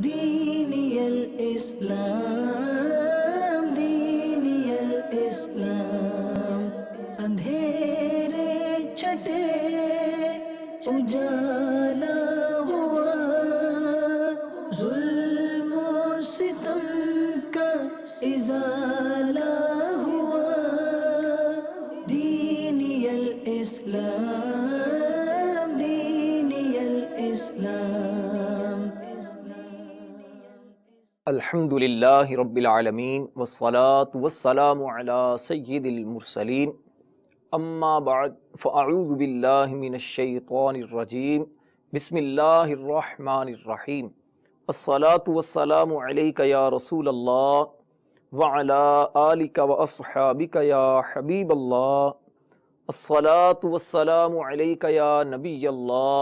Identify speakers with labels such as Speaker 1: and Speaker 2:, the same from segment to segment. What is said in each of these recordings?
Speaker 1: دینی الاسلام دینی الاسلام، اندھیرے چھٹے اجالا ہوا، ظلم و ستم کا ازالہ ہوا، دینی الاسلام دینی الاسلام۔
Speaker 2: الحمد للہ رب العالمین والصلاة والسلام علی سید المرسلین، اما بعد فاعوذ باللہ من الشیطان الرجیم، بسم اللہ الرحمن الرحیم۔ الصلاة والسلام علیک یا رسول اللہ وعلی آلک واصحابک یا حبیب اللہ، الصلاة والسلام علیک یا نبی اللہ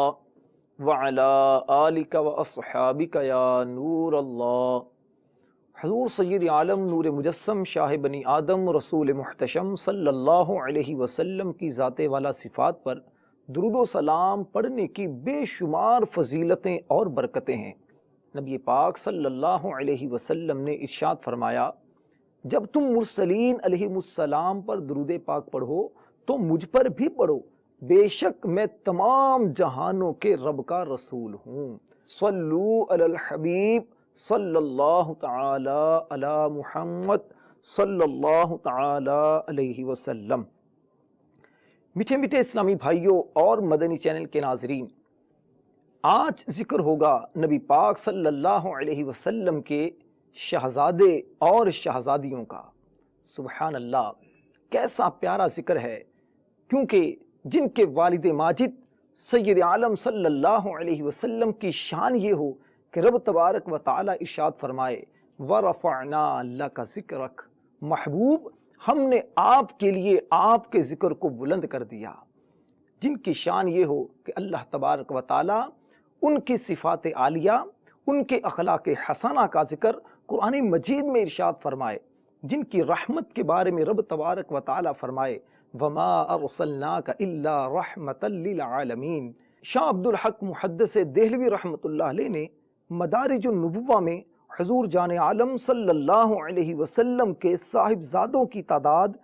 Speaker 2: وعلی آلک واصحابک یا نور اللہ۔ حضور سید عالم نور مجسم شاہ بنی آدم رسول محتشم صلی اللہ علیہ وسلم کی ذات والا صفات پر درود و سلام پڑھنے کی بے شمار فضیلتیں اور برکتیں ہیں۔ نبی پاک صلی اللہ علیہ وسلم نے ارشاد فرمایا، جب تم مرسلین علیہم السلام پر درود پاک پڑھو تو مجھ پر بھی پڑھو، بے شک میں تمام جہانوں کے رب کا رسول ہوں۔ صلو علی الحبیب صلی اللہ تعالی علی محمد صلی اللہ تعالی علیہ وسلم۔ میٹھے میٹھے اسلامی بھائیوں اور مدنی چینل کے ناظرین، آج ذکر ہوگا نبی پاک صلی اللہ علیہ وسلم کے شہزادے اور شہزادیوں کا۔ سبحان اللہ، کیسا پیارا ذکر ہے، کیونکہ جن کے والد ماجد سید عالم صلی اللہ علیہ وسلم کی شان یہ ہو کہ رب تبارک و تعالی ارشاد فرمائے، وَرَفَعْنَا لَكَ ذِكْرَكَ، محبوب ہم نے آپ کے لیے آپ کے ذکر کو بلند کر دیا۔ جن کی شان یہ ہو کہ اللہ تبارک و تعالی ان کی صفات عالیہ، ان کے اخلاق حسنہ کا ذکر قرآن مجید میں ارشاد فرمائے، جن کی رحمت کے بارے میں رب تبارک و تعالی فرمائے، وَمَا أَرْسَلْنَاكَ إِلَّا رَحْمَةً لِّلْعَالَمِينَ۔ شاہ عبدالحق محدث دہلوی رحمۃ اللہ علیہ نے مدارج النبوہ میں حضور جان عالم صلی اللہ علیہ وسلم کے صاحبزادوں کی تعداد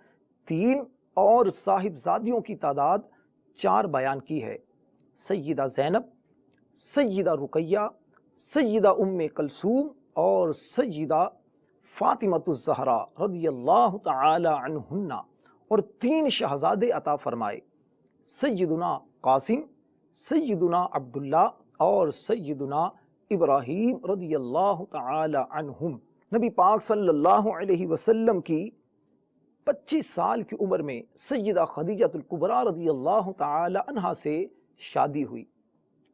Speaker 2: 3 اور صاحبزادیوں کی تعداد 4 بیان کی ہے۔ سیدہ زینب، سیدہ رقیہ، سیدہ ام کلثوم اور سیدہ فاطمۃ الزہرا رضی اللہ تعالی عنہن، اور 3 شہزادے عطا فرمائے، سیدنا قاسم، سیدنا عبداللہ اور سیدنا ابراہیم رضی اللہ تعالی عنہم۔ نبی پاک صلی اللہ علیہ وسلم کی 25 سال کی عمر میں سیدہ خدیجہ الکبریٰ رضی اللہ تعالی عنہا سے شادی ہوئی۔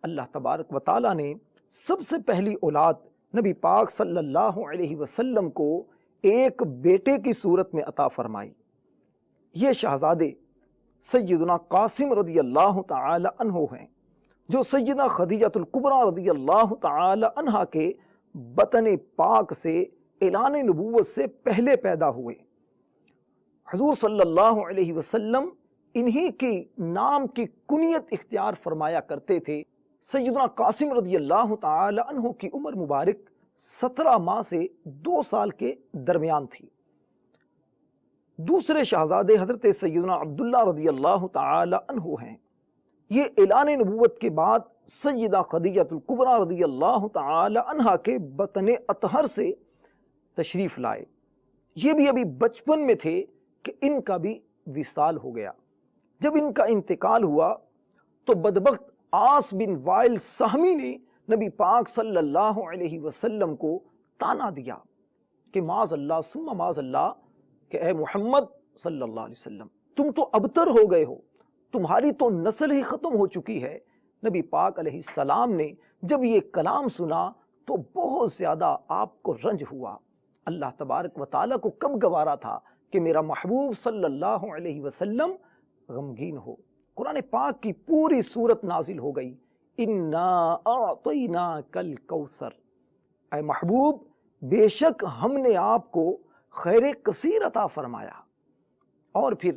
Speaker 2: اللہ تبارک و تعالی نے سب سے پہلی اولاد نبی پاک صلی اللہ علیہ وسلم کو ایک بیٹے کی صورت میں عطا فرمائی۔ یہ شہزادے سیدنا قاسم رضی اللہ تعالی عنہ ہیں، جو سیدہ خدیجہ الکبریٰ رضی اللہ تعالی عنہا کے بطن پاک سے اعلان نبوت سے پہلے پیدا ہوئے۔ حضور صلی اللہ علیہ وسلم انہی کی نام کی کنیت اختیار فرمایا کرتے تھے۔ سیدنا قاسم رضی اللہ تعالی عنہ کی عمر مبارک 17 ماہ سے 2 سال کے درمیان تھی۔ دوسرے شہزادے حضرت سیدنا عبداللہ رضی اللہ تعالی عنہ ہیں۔ یہ اعلان نبوت کے بعد سیدہ خدیجہ الکبریٰ رضی اللہ تعالی عنہا کے بطن اطہر سے تشریف لائے۔ یہ بھی ابھی بچپن میں تھے کہ ان کا بھی وصال ہو گیا۔ جب ان کا انتقال ہوا تو بدبخت عاص بن وائل سہمی نے نبی پاک صلی اللہ علیہ وسلم کو تانا دیا کہ معاذ اللہ ثم معاذ اللہ، کہ اے محمد صلی اللہ علیہ وسلم، تم تو ابتر ہو گئے ہو، تمہاری تو نسل ہی ختم ہو چکی ہے۔ نبی پاک علیہ السلام نے جب یہ کلام سنا تو بہت زیادہ آپ کو رنج ہوا۔ اللہ تبارک و تعالیٰ کو کب گوارا تھا کہ میرا محبوب صلی اللہ علیہ وسلم غمگین ہو۔ قرآن پاک کی پوری سورت نازل ہو گئی، اِنَّا أَعْطَيْنَاكَ الْكَوْثَرَ، اے محبوب بے شک ہم نے آپ کو خیر کثیر عطا فرمایا۔ اور پھر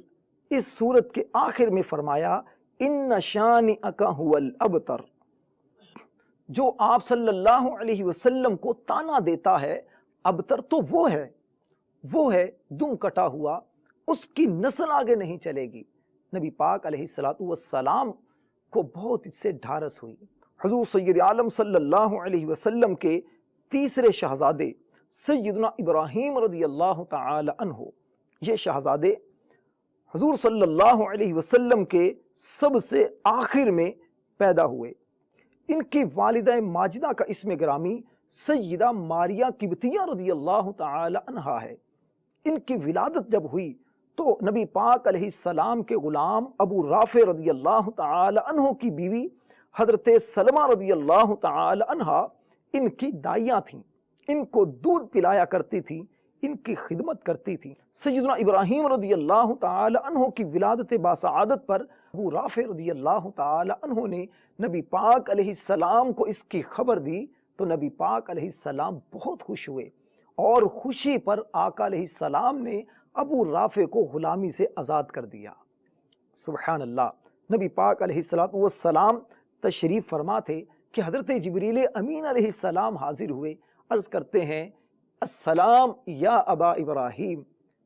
Speaker 2: اس سورت کے آخر میں فرمایا، ان شانئک ھو الابتر، جو آپ صلی اللہ علیہ وسلم کو تانا دیتا ہے ابتر تو وہ ہے دم کٹا ہوا، اس کی نسل آگے نہیں چلے گی۔ نبی پاک علیہ الصلوۃ والسلام کو بہت اس سے ڈھارس ہوئی۔ حضور سید عالم صلی اللہ علیہ وسلم کے تیسرے شہزادے سیدنا ابراہیم رضی اللہ تعالی عنہ، یہ شہزادے حضور صلی اللہ علیہ وسلم کے سب سے آخر میں پیدا ہوئے۔ ان کی والدہ ماجدہ کا اسم گرامی سیدہ ماریہ قبطیہ رضی اللہ تعالی عنہا ہے۔ ان کی ولادت جب ہوئی تو نبی پاک علیہ السلام کے غلام ابو رافع رضی اللہ تعالی عنہ کی بیوی حضرت سلمہ رضی اللہ تعالی عنہا ان کی دائیاں تھیں، ان کو دودھ پلایا کرتی تھی، ان کی خدمت کرتی تھی۔ سیدنا ابراہیم رضی اللہ تعالی عنہ کی ولادت باسعادت پر ابو رافع رضی اللہ تعالی عنہ نے نبی پاک علیہ السلام کو اس کی خبر دی تو نبی پاک علیہ السلام بہت خوش ہوئے، اور خوشی پر آقا علیہ السلام نے ابو رافع کو غلامی سے آزاد کر دیا۔ سبحان اللہ۔ نبی پاک علیہ السلام تشریف فرما تھے کہ حضرت جبریل امین علیہ السلام حاضر ہوئے، عرض کرتے ہیں السلام یا ابا ابراہیم۔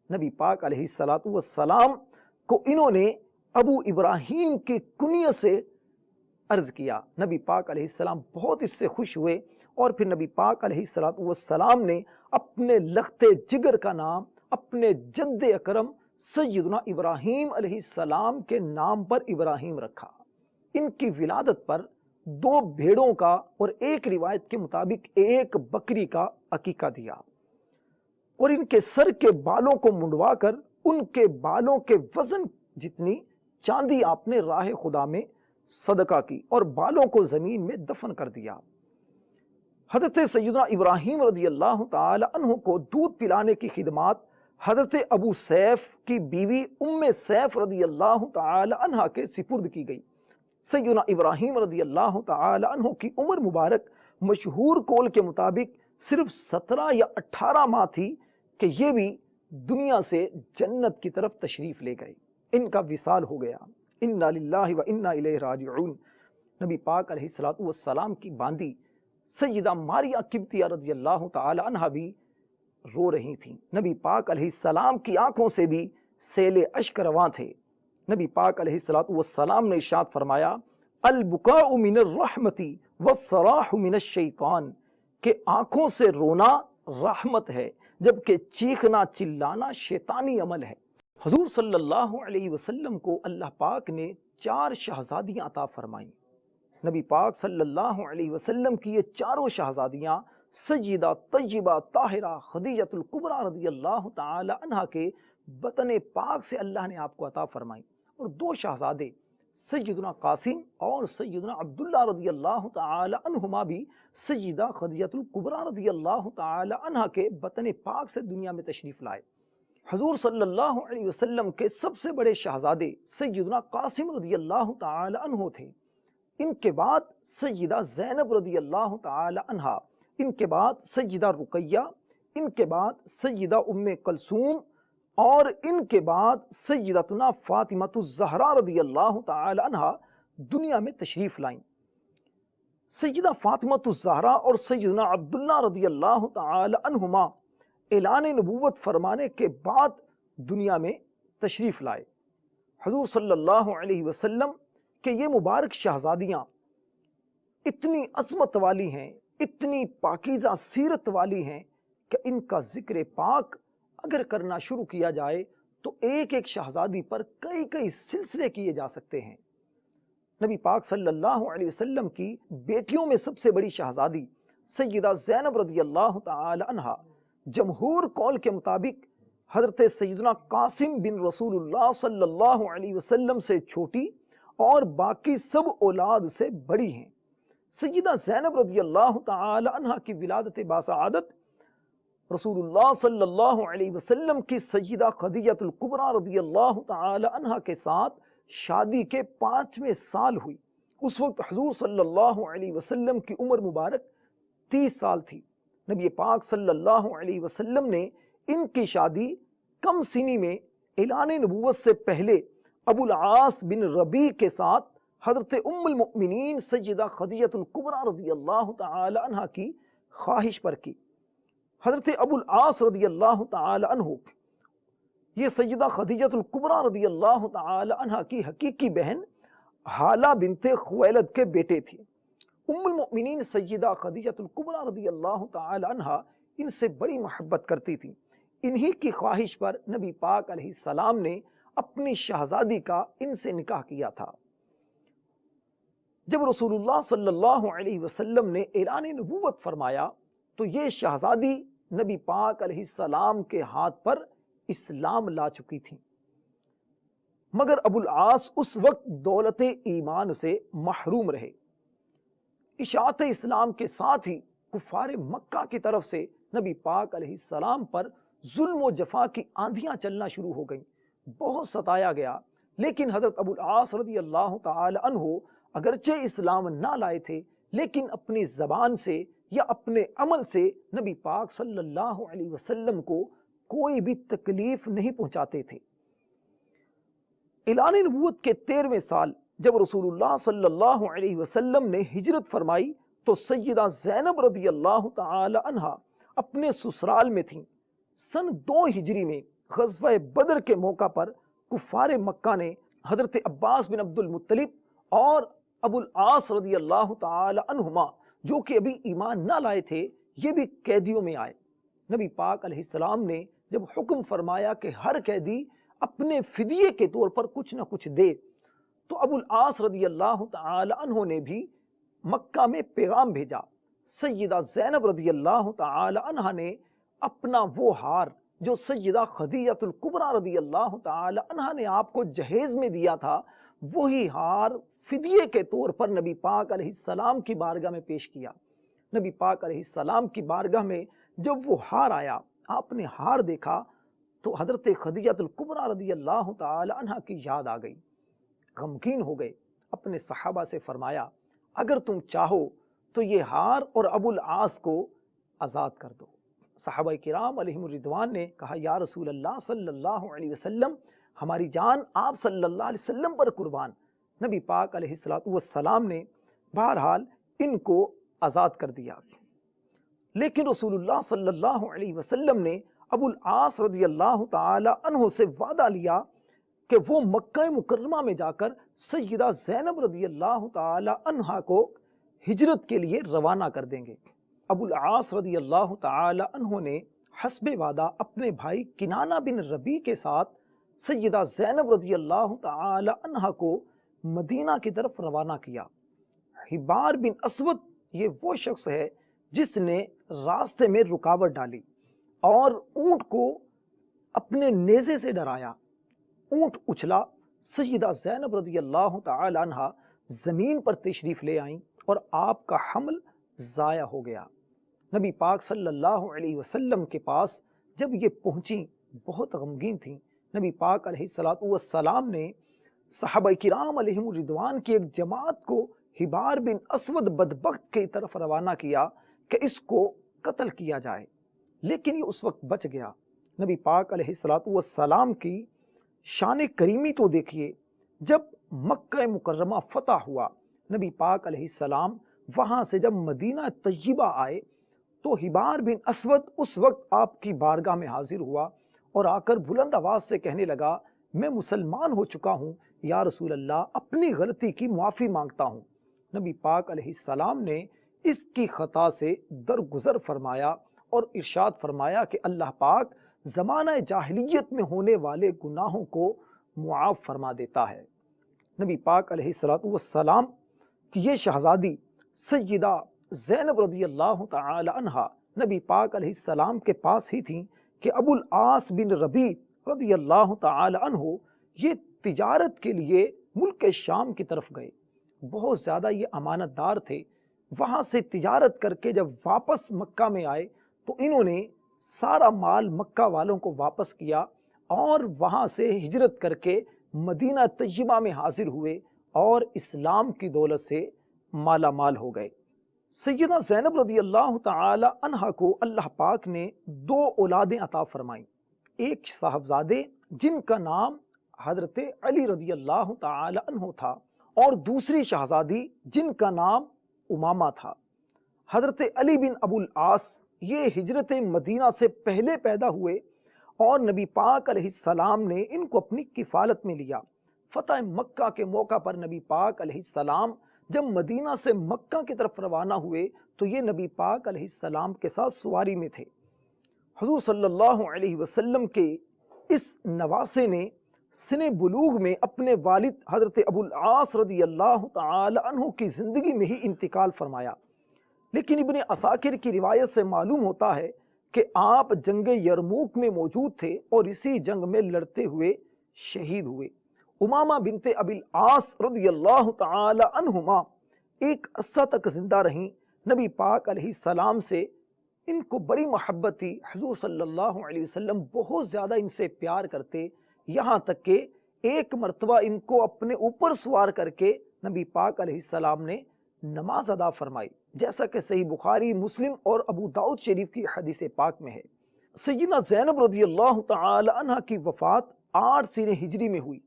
Speaker 2: نبی پاک علیہ السلام کو انہوں نے ابو ابراہیم کی کنیت سے عرض کیا۔ نبی پاک علیہ السلام بہت اس سے خوش ہوئے، اور پھر نبی پاک علیہ السلام نے اپنے لخت جگر کا نام اپنے جد اکرم سیدنا ابراہیم علیہ السلام کے نام پر ابراہیم رکھا۔ ان کی ولادت پر 2 بھیڑوں کا اور ایک روایت کے مطابق 1 بکری کا عقیقہ دیا، اور ان کے سر کے بالوں کو منڈوا کر ان کے بالوں کے وزن جتنی چاندی آپ نے راہ خدا میں صدقہ کی، اور بالوں کو زمین میں دفن کر دیا۔ حضرت سیدنا ابراہیم رضی اللہ تعالی عنہ کو دودھ پلانے کی خدمات حضرت ابو سیف کی بیوی ام سیف رضی اللہ تعالی عنہ کے سپرد کی گئی۔ سیدنا ابراہیم رضی اللہ تعالی عنہ کی عمر مبارک مشہور قول کے مطابق صرف 17 یا 18 ماہ تھی کہ یہ بھی دنیا سے جنت کی طرف تشریف لے گئے، ان کا وصال ہو گیا۔ انا للہ و انا الیہ راجعون۔ نبی پاک علیہ السلام کی باندی سیدہ ماریہ قبطیہ رضی اللہ تعالی عنہ بھی رو رہی تھیں۔ نبی پاک علیہ السلام کی آنکھوں سے بھی سیل اشک رواں تھے۔ نبی پاک علیہ السلام نے ارشاد فرمایا البکاء من الرحمت والصراح من الشیطان، کہ آنکھوں سے رونا رحمت ہے جبکہ چیخنا چلانا شیطانی عمل ہے۔ حضور صلی اللہ علیہ وسلم کو اللہ پاک نے 4 شہزادیاں عطا فرمائیں۔ نبی پاک صلی اللہ علیہ وسلم کی یہ چاروں شہزادیاں سیدہ طیبہ طاہرہ خدیجۃ الکبریٰ رضی اللہ تعالی عنہ کے بطن پاک سے اللہ نے آپ کو عطا فرمائیں، اور 2 شہزادے سیدنا قاسم اور سیدنا عبداللہ رضی اللہ تعالی عنہما بھی سیدہ خدیجۃ الکبریٰ رضی اللہ تعالی عنہ کے بطن پاک سے دنیا میں تشریف لائے۔ حضور صلی اللہ علیہ وسلم کے سب سے بڑے شہزادے سیدنا قاسم رضی اللہ تعالی عنہ تھے، ان کے بعد سیدہ زینب رضی اللہ تعالی عنہ، ان کے بعد سیدہ رقیہ، ان کے بعد سیدہ ام کلثوم، اور ان کے بعد سیدتنا فاطمہ الزہرا رضی اللہ تعالی عنہ دنیا میں تشریف لائیں۔ سیدہ فاطمہ الزہرا اور سیدنا عبداللہ رضی اللہ تعالی عنہما اعلان نبوت فرمانے کے بعد دنیا میں تشریف لائے۔ حضور صلی اللہ علیہ وسلم کہ یہ مبارک شہزادیاں اتنی عظمت والی ہیں، اتنی پاکیزہ سیرت والی ہیں کہ ان کا ذکر پاک اگر کرنا شروع کیا جائے تو ایک ایک شہزادی پر کئی سلسلے کیے جا سکتے ہیں۔ نبی پاک صلی اللہ علیہ وسلم کی بیٹیوں میں سب سے بڑی شہزادی سیدہ زینب رضی اللہ تعالی عنہ جمہور قول کے مطابق حضرت سیدنا قاسم بن رسول اللہ صلی اللہ علیہ وسلم سے چھوٹی اور باقی سب اولاد سے بڑی ہیں۔ سیدہ زینب رضی اللہ تعالی عنہ کی ولادت باسعادت رسول اللہ صلی اللہ علیہ وسلم کی سیدہ خدیجۃ الکبریٰ رضی اللہ تعالی عنہ کے ساتھ شادی کے 5ویں سال ہوئی۔ اس وقت حضور صلی اللہ علیہ وسلم کی عمر مبارک 30 سال تھی۔ نبی پاک صلی اللہ علیہ وسلم نے ان کی شادی کم سنی میں اعلان نبوت سے پہلے ابو العاص بن ربیع کے ساتھ حضرت ام المؤمنین سیدہ خدیجہ الکبریٰ رضی اللہ تعالی عنہ کی خواہش پر کی۔ حضرت ابو العاص رضی اللہ تعالی عنہ یہ سیدہ خدیجہ الکبریٰ رضی اللہ تعالی عنہ کی حقیقی بہن حالہ بنت خویلد کے بیٹے تھے۔ ام المؤمنین سیدہ خدیجہ الکبریٰ رضی اللہ تعالی عنہ ان سے بڑی محبت کرتی تھی۔ انہی کی خواہش پر نبی پاک علیہ السلام نے اپنی شہزادی کا ان سے نکاح کیا تھا۔ جب رسول اللہ صلی اللہ علیہ وسلم نے اعلان نبوت فرمایا تو یہ شہزادی نبی پاک علیہ السلام کے ہاتھ پر اسلام لا چکی تھی، مگر ابو العاص اس وقت دولت ایمان سے محروم رہے۔ اشاعت اسلام کے ساتھ ہی کفار مکہ کی طرف سے نبی پاک علیہ السلام پر ظلم و جفا کی آندھیاں چلنا شروع ہو گئیں، بہت ستایا گیا۔ لیکن حضرت ابو العاص رضی اللہ تعالی عنہ اگرچہ اسلام نہ لائے تھے، لیکن اپنی زبان سے یا اپنے عمل سے نبی پاک صلی اللہ علیہ وسلم کو کوئی بھی تکلیف نہیں پہنچاتے تھے۔ اعلان نبوت کے 13ویں سال جب رسول اللہ صلی اللہ علیہ وسلم نے ہجرت فرمائی تو سیدہ زینب رضی اللہ تعالی عنہ اپنے سسرال میں تھیں۔ سن 2 ہجری میں غزوہ بدر کے موقع پر کفار مکہ نے حضرت عباس بن عبد المطلب اور ابو العاص رضی اللہ تعالی عنہما جو کہ ابھی ایمان نہ لائے تھے، یہ بھی قیدیوں میں آئے۔ نبی پاک علیہ السلام نے جب حکم فرمایا کہ ہر قیدی اپنے فدیے کے طور پر کچھ نہ کچھ دے، تو ابو العاص رضی اللہ تعالی عنہ نے بھی مکہ میں پیغام بھیجا۔ سیدہ زینب رضی اللہ تعالی عنہ نے اپنا وہ ہار جو سیدہ خدیجہ الکبریٰ رضی اللہ تعالی عنہ نے آپ کو جہیز میں دیا تھا، وہی ہار فدیے کے طور پر نبی پاک علیہ السلام کی بارگاہ میں پیش کیا۔ نبی پاک علیہ السلام کی بارگاہ میں جب وہ ہار آیا، آپ نے ہار دیکھا تو حضرت خدیجہ الکبریٰ رضی اللہ تعالی عنہ کی یاد آ گئی، غمگین ہو گئے۔ اپنے صحابہ سے فرمایا اگر تم چاہو تو یہ ہار اور ابو العاص کو آزاد کر دو۔ صحابہ کرام علیہم الرضوان نے کہا یا رسول اللہ صلی اللہ علیہ وسلم، ہماری جان آپ صلی اللہ علیہ وسلم پر قربان۔ نبی پاک علیہ السلام نے بہرحال ان کو آزاد کر دیا، لیکن رسول اللہ صلی اللہ علیہ وسلم نے ابو العاص رضی اللہ تعالی عنہ سے وعدہ لیا کہ وہ مکہ مکرمہ میں جا کر سیدہ زینب رضی اللہ تعالی عنہ کو ہجرت کے لیے روانہ کر دیں گے۔ ابو العاص رضی اللہ تعالی عنہ نے حسب وعدہ اپنے بھائی کنانہ بن ربیع کے ساتھ سیدہ زینب رضی اللہ تعالی عنہ کو مدینہ کی طرف روانہ کیا۔ حبار بن اسود یہ وہ شخص ہے جس نے راستے میں رکاوٹ ڈالی اور اونٹ کو اپنے نیزے سے ڈرایا۔ اونٹ اچھلا، سیدہ زینب رضی اللہ تعالی عنہ زمین پر تشریف لے آئیں اور آپ کا حمل ضائع ہو گیا۔ نبی پاک صلی اللہ علیہ وسلم کے پاس جب یہ پہنچیں بہت غمگین تھیں۔ نبی پاک علیہ السلام نے صحابہ کرام علیہم الرضوان کی ایک جماعت کو حبار بن اسود بدبخت کی طرف روانہ کیا کہ اس کو قتل کیا جائے، لیکن یہ اس وقت بچ گیا۔ نبی پاک علیہ السلام کی شان کریمی تو دیکھیے، جب مکہ مکرمہ فتح ہوا، نبی پاک علیہ السلام وہاں سے جب مدینہ طیبہ آئے تو حبار بن اسود اس وقت آپ کی بارگاہ میں حاضر ہوا اور آ کر بلند آواز سے کہنے لگا میں مسلمان ہو چکا ہوں، یا رسول اللہ اپنی غلطی کی معافی مانگتا ہوں۔ نبی پاک علیہ السلام نے اس کی خطا سے درگزر فرمایا اور ارشاد فرمایا کہ اللہ پاک زمانہ جاہلیت میں ہونے والے گناہوں کو معاف فرما دیتا ہے۔ نبی پاک علیہ السلام کی یہ شہزادی سیدہ زینب رضی اللہ تعالی عنہ نبی پاک علیہ السلام کے پاس ہی تھیں کہ ابو العاص بن ربیع رضی اللہ تعالی عنہ یہ تجارت کے لیے ملک شام کی طرف گئے۔ بہت زیادہ یہ امانت دار تھے۔ وہاں سے تجارت کر کے جب واپس مکہ میں آئے تو انہوں نے سارا مال مکہ والوں کو واپس کیا اور وہاں سے ہجرت کر کے مدینہ طیبہ میں حاضر ہوئے اور اسلام کی دولت سے مالا مال ہو گئے۔ سیدہ زینب رضی اللہ تعالی عنہ کو اللہ پاک نے 2 اولادیں عطا فرمائیں، ایک صاحبزادے جن کا نام حضرت علی رضی اللہ تعالی عنہ تھا اور دوسری شہزادی جن کا نام امامہ تھا۔ حضرت علی بن ابو العاص یہ ہجرت مدینہ سے پہلے پیدا ہوئے اور نبی پاک علیہ السلام نے ان کو اپنی کفالت میں لیا۔ فتح مکہ کے موقع پر نبی پاک علیہ السلام جب مدینہ سے مکہ کی طرف روانہ ہوئے تو یہ نبی پاک علیہ السلام کے ساتھ سواری میں تھے۔ حضور صلی اللہ علیہ وسلم کے اس نواسے نے سن بلوغ میں اپنے والد حضرت ابو العاص رضی اللہ تعالی عنہ کی زندگی میں ہی انتقال فرمایا، لیکن ابن عساکر کی روایت سے معلوم ہوتا ہے کہ آپ جنگ یرموک میں موجود تھے اور اسی جنگ میں لڑتے ہوئے شہید ہوئے۔ امامہ بنت ابی العاص رضی اللہ تعالی عنہما ایک عرصہ تک زندہ رہیں۔ نبی پاک علیہ السلام سے ان کو بڑی محبت تھی، حضور صلی اللہ علیہ وسلم بہت زیادہ ان سے پیار کرتے، یہاں تک کہ ایک مرتبہ ان کو اپنے اوپر سوار کر کے نبی پاک علیہ السلام نے نماز ادا فرمائی، جیسا کہ صحیح بخاری، مسلم اور ابو داؤد شریف کی حدیث پاک میں ہے۔ سیدہ زینب رضی اللہ تعالی عنہ کی وفات 8 سنہ ہجری میں ہوئی۔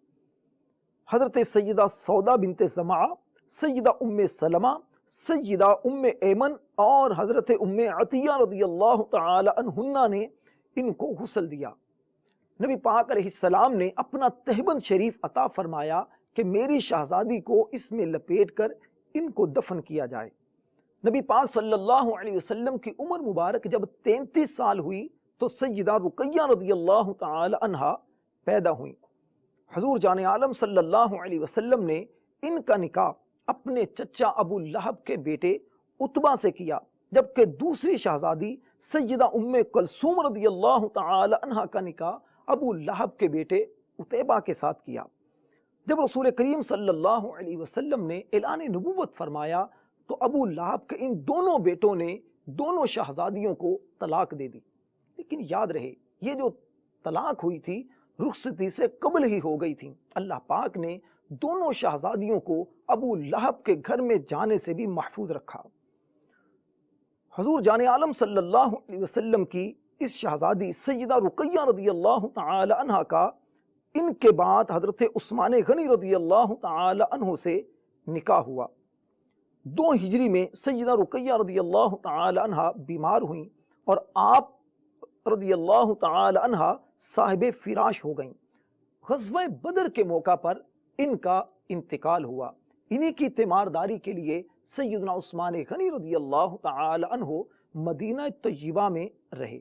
Speaker 2: حضرت سیدہ سودا بنت زمعہ، سیدہ ام سلمہ، سیدہ ام ایمن اور حضرت ام عطیہ رضی اللہ تعالی عنہن نے ان کو غسل دیا۔ نبی پاک علیہ السلام نے اپنا تہبند شریف عطا فرمایا کہ میری شہزادی کو اس میں لپیٹ کر ان کو دفن کیا جائے۔ نبی پاک صلی اللہ علیہ وسلم کی عمر مبارک جب 33 سال ہوئی تو سیدہ رقیہ رضی اللہ تعالی عنہا پیدا ہوئیں۔ حضور جان عالم صلی اللہ علیہ وسلم نے ان کا نکاح اپنے چچا ابو لہب کے بیٹے عتبہ سے کیا، جبکہ دوسری شہزادی سیدہ ام کلثوم رضی اللہ تعالی عنہا کا نکاح ابو لہب کے بیٹے عتیبہ کے ساتھ کیا۔ جب رسول کریم صلی اللہ علیہ وسلم نے اعلان نبوت فرمایا تو ابو لہب کے ان دونوں بیٹوں نے دونوں شہزادیوں کو طلاق دے دی، لیکن یاد رہے یہ جو طلاق ہوئی تھی رخصتی سے قبل ہی ہو گئی تھی۔ اللہ پاک نے دونوں شہزادیوں کو ابو لہب کے گھر میں جانے سے بھی محفوظ رکھا۔ حضور جان عالم صلی اللہ علیہ وسلم کی اس شہزادی سیدہ رقیہ رضی اللہ تعالی عنہ کا ان کے بعد حضرت عثمان غنی رضی اللہ تعالی عنہ سے نکاح ہوا۔ 2 ہجری میں سیدہ رقیہ رضی اللہ تعالی عنہ بیمار ہوئیں اور آپ رضی اللہ تعالی عنہ صاحب فراش ہو گئیں۔ غزوہ بدر کے موقع پر ان کا انتقال ہوا۔ انہی کی تیمارداری کے لیے سیدنا عثمان غنی رضی اللہ تعالی عنہ مدینہ طیبہ میں رہے۔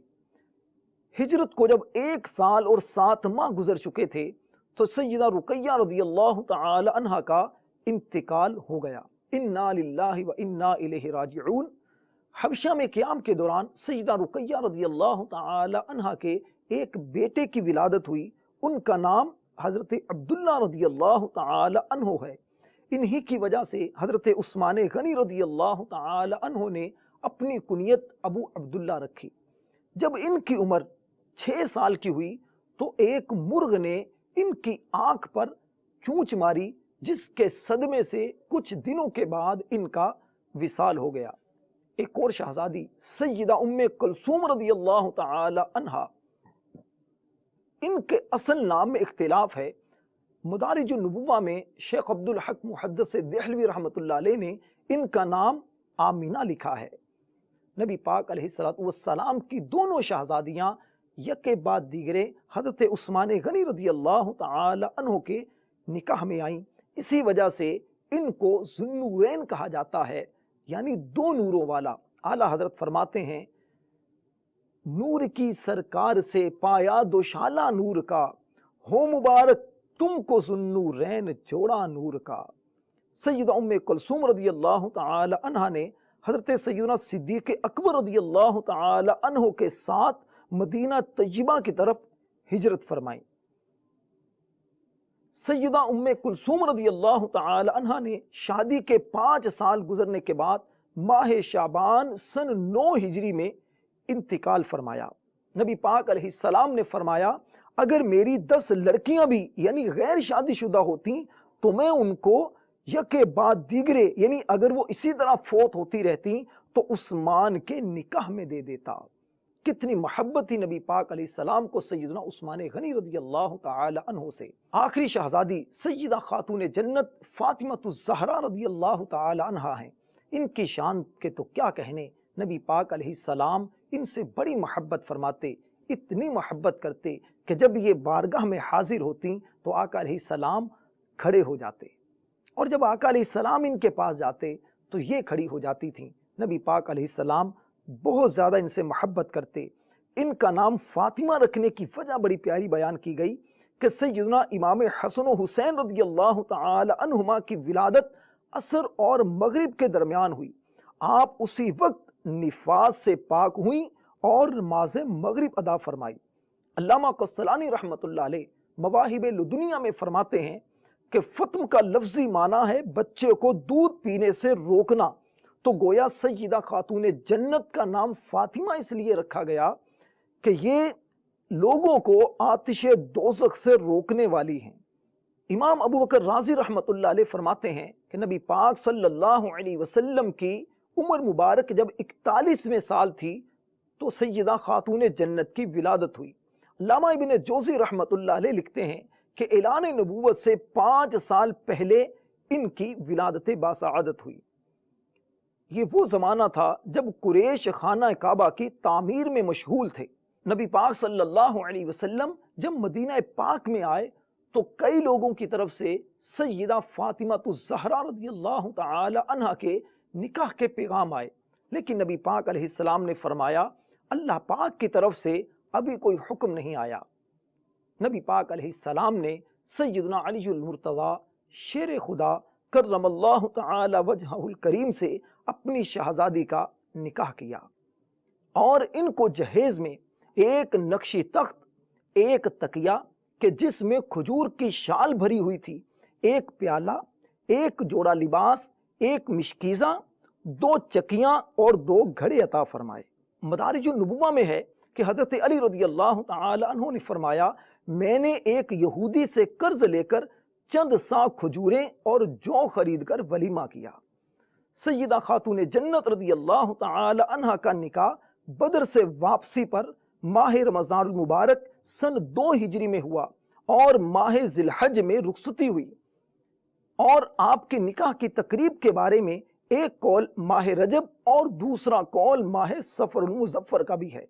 Speaker 2: ہجرت کو جب 1 سال اور 7 ماہ گزر چکے تھے تو سیدہ رقیہ رضی اللہ تعالی عنہ کا انتقال ہو گیا۔ انا للہ و انا الیہ راجعون۔ حبشہ میں قیام کے دوران سیدہ رقیہ رضی اللہ تعالی عنہ کے ایک بیٹے کی ولادت ہوئی، ان کا نام حضرت عبداللہ رضی اللہ تعالی عنہ ہے۔ انہی کی وجہ سے حضرت عثمان غنی رضی اللہ تعالی عنہ نے اپنی کنیت ابو عبداللہ رکھی۔ جب ان کی عمر 6 سال کی ہوئی تو ایک مرغ نے ان کی آنکھ پر چونچ ماری، جس کے صدمے سے کچھ دنوں کے بعد ان کا وصال ہو گیا۔ ایک اور شہزادی سیدہ ام کلثوم رضی اللہ تعالی عنہا، ان کے اصل نام میں اختلاف ہے۔ مدارج النبوہ میں شیخ عبدالحق محدث دہلوی رحمۃ اللہ علیہ نے ان کا نام آمینہ لکھا ہے۔ نبی پاک علیہ السلام کی دونوں شہزادیاں یکے بعد دیگرے حضرت عثمان غنی رضی اللہ تعالی عنہ کے نکاح میں آئیں، اسی وجہ سے ان کو ذوالنورین کہا جاتا ہے، یعنی 2 نوروں والا۔ اعلیٰ حضرت فرماتے ہیں نور کی سرکار سے پایا دوشالہ نور کا، ہو مبارک تم کو ذوالنورین جوڑا نور کا۔ سیدہ ام کلثوم رضی اللہ تعالی عنہ نے حضرت سیدنا صدیق اکبر رضی اللہ تعالی عنہ کے ساتھ مدینہ طیبہ کی طرف ہجرت فرمائی۔ سیدہ ام کلثوم رضی اللہ تعالی عنہ نے شادی کے 5 سال گزرنے کے بعد ماہ شعبان سن 9 ہجری میں انتقال فرمایا۔ نبی پاک علیہ السلام نے فرمایا اگر میری 10 لڑکیاں بھی یعنی غیر شادی شدہ ہوتی تو میں ان کو یکے بعد دیگرے یعنی اگر وہ اسی طرح فوت ہوتی رہتی تو عثمان کے نکاح میں دے دیتا، کتنی محبت تھی نبی پاک علیہ السلام کو سیدنا عثمان غنی رضی اللہ تعالی عنہ سے۔ آخری شہزادی سیدہ خاتون جنت فاطمۃ الزہرا رضی اللہ تعالی عنہا ہیں، ان کی شان کے تو کیا کہنے، نبی پاک علیہ السلام ان سے بڑی محبت فرماتے، اتنی محبت کرتے کہ جب یہ بارگاہ میں حاضر ہوتی تو آقا علیہ السلام کھڑے ہو جاتے، اور جب آقا علیہ السلام ان کے پاس جاتے تو یہ کھڑی ہو جاتی تھیں۔ نبی پاک علیہ السلام بہت زیادہ ان سے محبت کرتے۔ ان کا نام فاطمہ رکھنے کی وجہ بڑی پیاری بیان کی گئی کہ سیدنا امام حسن و حسین رضی اللہ تعالی عنہما کی ولادت عصر اور مغرب کے درمیان ہوئی۔ آپ اسی وقت نفاس سے پاک ہوئیں اور نماز مغرب ادا فرمائی۔ علامہ قسطلانی رحمۃ اللہ علیہ مواہب لدنیہ میں فرماتے ہیں کہ فطم کا لفظی معنی ہے بچے کو دودھ پینے سے روکنا، تو گویا سیدہ خاتون جنت کا نام فاطمہ اس لیے رکھا گیا کہ یہ لوگوں کو آتش دوزخ سے روکنے والی ہیں۔ امام ابو بکر رازی رحمۃ اللہ علیہ فرماتے ہیں کہ نبی پاک صلی اللہ علیہ وسلم کی عمر مبارک جب 41ویں سال تھی تو سیدہ خاتون جنت کی ولادت ہوئی۔ علامہ ابن جوزی رحمۃ اللہ علیہ لکھتے ہیں کہ اعلان نبوت سے 5 سال پہلے ان کی ولادت باسعادت ہوئی۔ یہ وہ زمانہ تھا جب قریش خانہ کعبہ کی تعمیر میں مشغول تھے۔ نبی پاک صلی اللہ علیہ وسلم جب مدینہ پاک میں آئے تو کئی لوگوں کی طرف سے سیدہ فاطمہ الزہرا رضی اللہ تعالی عنہا کے نکاح کے پیغام آئے، لیکن نبی پاک علیہ السلام نے فرمایا اللہ پاک کی طرف سے ابھی کوئی حکم نہیں آیا۔ نبی پاک علیہ السلام نے سیدنا علی المرتضی شیر خدا کرم اللہ تعالی وجہہ الکریم سے اپنی شہزادی کا نکاح کیا، اور ان کو جہیز میں ایک نقشی تخت، ایک تکیہ کہ جس میں کھجور کی شال بھری ہوئی تھی، ایک پیالہ، ایک جوڑا لباس، ایک مشکیزہ، 2 چکیاں اور 2 گھڑے عطا فرمائے۔ مدارج النبوہ میں ہے کہ حضرت علی رضی اللہ تعالی عنہ نے فرمایا میں نے ایک یہودی سے قرض لے کر چند سا کھجوریں اور جو خرید کر ولیمہ کیا۔ سیدہ خاتون جنت رضی اللہ تعالی عنہ کا نکاح بدر سے واپسی پر ماہ رمضان المبارک سن 2 ہجری میں ہوا، اور ماہ ذی الحج میں رخصتی ہوئی، اور آپ کے نکاح کی تقریب کے بارے میں ایک قول ماہ رجب اور دوسرا قول ماہ صفر المظفر کا بھی ہے۔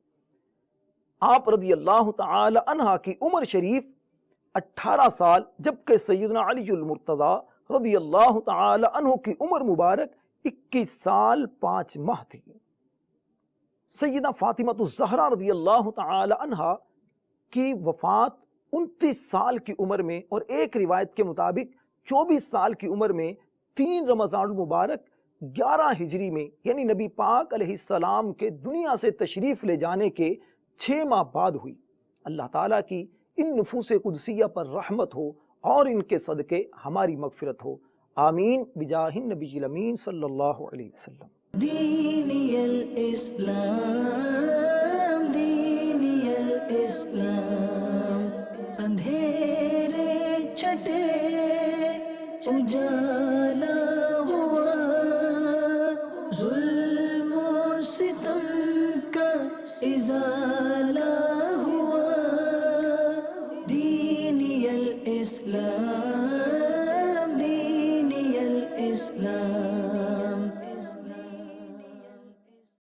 Speaker 2: آپ رضی اللہ تعالی عنہ کی عمر شریف 18 سال، جبکہ سیدنا علی المرتضی رضی اللہ تعالی عنہ کی عمر مبارک 21 سال 5 ماہ تھی۔ سیدہ فاطمہ الزہرا رضی اللہ تعالی عنہ کی وفات 29 سال کی عمر میں، اور ایک روایت کے مطابق 24 سال کی عمر میں 3 رمضان المبارک 11 ہجری میں، یعنی نبی پاک علیہ السلام کے دنیا سے تشریف لے جانے کے 6 ماہ بعد ہوئی۔ اللہ تعالیٰ کی ان نفوس قدسیہ پر رحمت ہو اور ان کے صدقے ہماری مغفرت ہو، آمین بجاہ النبی الامین صلی اللہ علیہ وسلم۔
Speaker 1: دینی الاسلام، دینی الاسلام، اندھیرے چھٹے اجالے